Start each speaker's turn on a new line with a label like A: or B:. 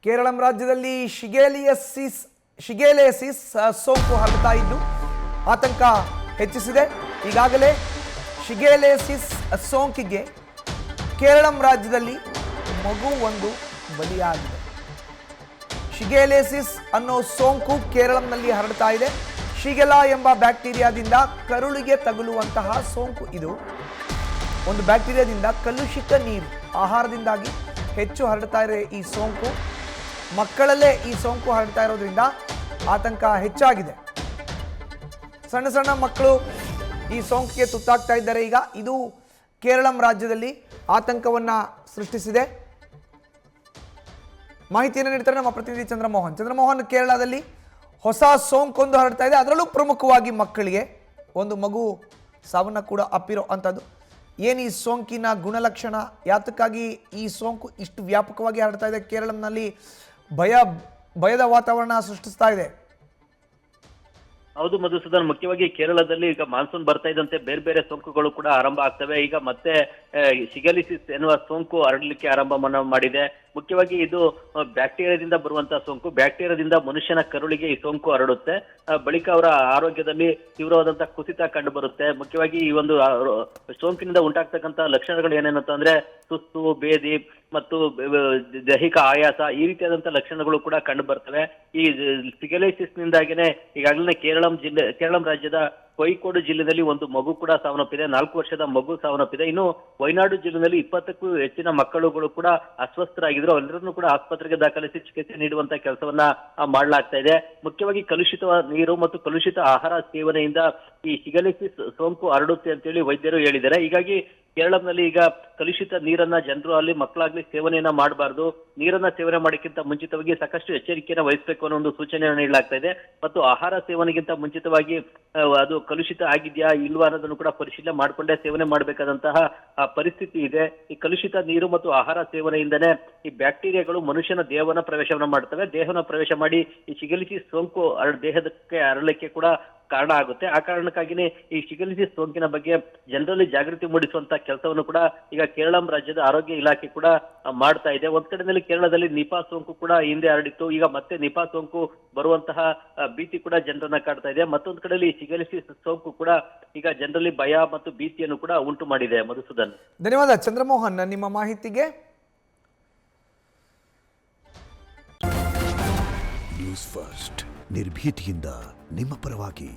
A: ಕೇರಳ ರಾಜ್ಯದಲ್ಲಿ ಶಿಗೆಲಿಯಸಿಸ್ ಸೋಂಕು ಹರಡ್ತಾ ಇದ್ದು ಆತಂಕ ಹೆಚ್ಚಿಸಿದೆ. ಈಗಾಗಲೇ ಶಿಗೆಲಿಯಸಿಸ್ ಸೋಂಕಿಗೆ ಕೇರಳ ರಾಜ್ಯದಲ್ಲಿ ಮಗು ಒಂದು ಬಲಿಯಾಗಿದೆ. ಶಿಗೆಲಿಯಸಿಸ್ ಅನ್ನೋ ಸೋಂಕು ಕೇರಳಂನಲ್ಲಿ ಹರಡ್ತಾ ಇದೆ. ಶಿಗೆಲಾ ಎಂಬ ಬ್ಯಾಕ್ಟೀರಿಯಾದಿಂದ ಕರುಳಿಗೆ ತಗುಲುವಂತಹ ಸೋಂಕು ಇದು. ಒಂದು ಬ್ಯಾಕ್ಟೀರಿಯಾದಿಂದ ಕಲುಷಿತ ನೀರು ಆಹಾರದಿಂದಾಗಿ ಹೆಚ್ಚು ಹರಡ್ತಾ ಇದೆ ಈ ಸೋಂಕು. ಮಕ್ಕಳಲ್ಲೇ ಈ ಸೋಂಕು ಹರಡ್ತಾ ಇರೋದ್ರಿಂದ ಆತಂಕ ಹೆಚ್ಚಾಗಿದೆ. ಸಣ್ಣ ಸಣ್ಣ ಮಕ್ಕಳು ಈ ಸೋಂಕಿಗೆ ತುತ್ತಾಗ್ತಾ ಇದ್ದಾರೆ. ಈಗ ಇದು ಕೇರಳ ರಾಜ್ಯದಲ್ಲಿ ಆತಂಕವನ್ನ ಸೃಷ್ಟಿಸಿದೆ. ಮಾಹಿತಿಯನ್ನು ನೀಡ್ತಾರೆ ನಮ್ಮ ಪ್ರತಿನಿಧಿ ಚಂದ್ರಮೋಹನ್. ಕೇರಳದಲ್ಲಿ ಹೊಸ ಸೋಂಕೊಂದು ಹರಡ್ತಾ ಇದೆ. ಅದರಲ್ಲೂ ಪ್ರಮುಖವಾಗಿ ಮಕ್ಕಳಿಗೆ ಒಂದು ಮಗು ಸಾವನ್ನ ಕೂಡ ಅಪ್ಪಿರೋ ಅಂಥದ್ದು. ಏನು ಈ ಸೋಂಕಿನ ಗುಣಲಕ್ಷಣ, ಯಾತಕ್ಕಾಗಿ ಈ ಸೋಂಕು ಇಷ್ಟು ವ್ಯಾಪಕವಾಗಿ ಹರಡ್ತಾ ಇದೆ? ಕೇರಳಂನಲ್ಲಿ ಭಯದ ವಾತಾವರಣ ಸೃಷ್ಟಿಸ್ತಾ ಇದೆ.
B: ಹೌದು ಮಧುಸೂದನ್, ಮುಖ್ಯವಾಗಿ ಕೇರಳದಲ್ಲಿ ಈಗ ಮಾನ್ಸೂನ್ ಬರ್ತಾ ಇದ್ದಂತೆ ಬೇರೆ ಬೇರೆ ಸೋಂಕುಗಳು ಕೂಡ ಆರಂಭ ಆಗ್ತವೆ. ಈಗ ಮತ್ತೆ ಶಿಗೆಲಿಸಿಸ್ ಎನ್ನುವ ಸೋಂಕು ಹರಡಲಿಕ್ಕೆ ಆರಂಭ ಮಾಡಿದೆ. ಮುಖ್ಯವಾಗಿ ಇದು ಬ್ಯಾಕ್ಟೀರಿಯಾದಿಂದ ಬರುವಂತಹ ಸೋಂಕು. ಬ್ಯಾಕ್ಟೀರಿಯಾದಿಂದ ಮನುಷ್ಯನ ಕರುಳಿಗೆ ಈ ಸೋಂಕು ಹರಡುತ್ತೆ. ಬಳಿಕ ಅವರ ಆರೋಗ್ಯದಲ್ಲಿ ತೀವ್ರವಾದಂತಹ ಕುಸಿತ ಕಂಡು ಬರುತ್ತೆ. ಮುಖ್ಯವಾಗಿ ಈ ಒಂದು ಸೋಂಕಿನಿಂದ ಉಂಟಾಗ್ತಕ್ಕಂಥ ಲಕ್ಷಣಗಳು ಏನೇನಂತಂದ್ರೆ ಸುಸ್ತು, ಬೇದಿ ಮತ್ತು ದೈಹಿಕ ಆಯಾಸ, ಈ ರೀತಿಯಾದಂತಹ ಲಕ್ಷಣಗಳು ಕೂಡ ಕಂಡು ಬರ್ತವೆ. ಈ ಶಿಗೆಲಿಸಿಸ್ ನಿಂದಾಗಿನೇ ಈಗಾಗಲೇ ಕೇರಳ ರಾಜ್ಯದ ಕೋಯಿಕೋಡು ಜಿಲ್ಲೆಯಲ್ಲಿ ಒಂದು ಮಗು ಕೂಡ ಸಾವನ್ನಪ್ಪಿದೆ. 4 ವರ್ಷದ ಮಗು ಸಾವನ್ನಪ್ಪಿದೆ. ಇನ್ನು ವಯನಾಡು ಜಿಲ್ಲೆಯಲ್ಲಿ 20ಕ್ಕೂ ಹೆಚ್ಚಿನ ಮಕ್ಕಳುಗಳು ಕೂಡ ಅಸ್ವಸ್ಥರಾಗಿದ್ರು. ಅವರೆಲ್ಲರನ್ನೂ ಕೂಡ ಆಸ್ಪತ್ರೆಗೆ ದಾಖಲಿಸಿ ಚಿಕಿತ್ಸೆ ನೀಡುವಂತ ಕೆಲಸವನ್ನ ಮಾಡಲಾಗ್ತಾ ಇದೆ. ಮುಖ್ಯವಾಗಿ ಕಲುಷಿತ ನೀರು ಮತ್ತು ಕಲುಷಿತ ಆಹಾರ ಸೇವನೆಯಿಂದ ಈ ಶಿಗೆಲಿಸಿಸ್ ಸೋಂಕು ಹರಡುತ್ತೆ ಅಂತೇಳಿ ವೈದ್ಯರು ಹೇಳಿದ್ದಾರೆ. ಹೀಗಾಗಿ ಕೇರಳಂನಲ್ಲಿ ಈಗ ಕಲುಷಿತ ನೀರನ್ನ ಜನರು ಅಲ್ಲಿ ಮಕ್ಕಳಾಗ್ಲಿ ಸೇವನೆಯನ್ನ ಮಾಡಬಾರ್ದು. ನೀರನ್ನ ಸೇವನೆ ಮಾಡೋಕ್ಕಿಂತ ಮುಂಚಿತವಾಗಿ ಸಾಕಷ್ಟು ಎಚ್ಚರಿಕೆಯನ್ನು ವಹಿಸಬೇಕು ಅನ್ನೋ ಒಂದು ಸೂಚನೆಯನ್ನು ನೀಡಲಾಗ್ತಾ ಇದೆ. ಮತ್ತು ಆಹಾರ ಸೇವನೆಗಿಂತ ಮುಂಚಿತವಾಗಿ ಅದು ಕಲುಷಿತ ಆಗಿದೆಯಾ ಇಲ್ವಾ ಅನ್ನೋದನ್ನು ಕೂಡ ಪರಿಶೀಲನೆ ಮಾಡಿಕೊಂಡೇ ಸೇವನೆ ಮಾಡಬೇಕಾದಂತಹ ಪರಿಸ್ಥಿತಿ ಇದೆ. ಈ ಕಲುಷಿತ ನೀರು ಮತ್ತು ಆಹಾರ ಸೇವನೆಯಿಂದನೇ ಈ ಬ್ಯಾಕ್ಟೀರಿಯಾಗಳು ಮನುಷ್ಯನ ದೇಹವನ್ನ ಪ್ರವೇಶವನ್ನ ಮಾಡ್ತವೆ. ದೇಹವನ್ನು ಪ್ರವೇಶ ಮಾಡಿ ಈ ಶಿಗೆಲಿಸಿಸ್ ಸೋಂಕು ದೇಹಕ್ಕೆ ಹರಡಲಿಕ್ಕೆ ಕೂಡ ಕಾರಣ ಆಗುತ್ತೆ. ಆ ಕಾರಣಕ್ಕಾಗಿನೇ ಈ ಶಿಗೆಲಿಸಿಸ್ ಸೋಂಕಿನ ಬಗ್ಗೆ ಜನರಲ್ಲಿ ಜಾಗೃತಿ ಮೂಡಿಸುವಂತ ಕೆಲಸವನ್ನು ಕೂಡ ಈಗ ಕೇರಳ ರಾಜ್ಯದ ಆರೋಗ್ಯ ಇಲಾಖೆ ಕೂಡ ಮಾಡ್ತಾ ಇದೆ. ಒಂದ್ ಕಡೆಯಲ್ಲಿ ಕೇರಳದಲ್ಲಿ ನಿಪಾ ಸೋಂಕು ಕೂಡ ಹಿಂದೆ ಹರಡಿತ್ತು. ಈಗ ಮತ್ತೆ ನಿಪಾ ಸೋಂಕು ಬರುವಂತಹ ಭೀತಿ ಕೂಡ ಜನರನ್ನ ಕಾಡ್ತಾ ಇದೆ. ಮತ್ತೊಂದು ಕಡೆಯಲ್ಲಿ ಶಿಗೆಲಿಸಿಸ್ ಸೋಂಕು ಕೂಡ ಈಗ ಜನರಲ್ಲಿ ಭಯ ಮತ್ತು ಭೀತಿಯನ್ನು ಕೂಡ ಉಂಟು ಮಾಡಿದೆ. ಮಧುಸೂದನ್,
A: ಧನ್ಯವಾದ ಚಂದ್ರಮೋಹನ್ ನಿಮ್ಮ ಮಾಹಿತಿಗೆ.
C: ನ್ಯೂಸ್ ಫಸ್ಟ್ ನಿರ್ಭೀತಿಯಿಂದ ನಿಮ್ಮ ಪರವಾಗಿ.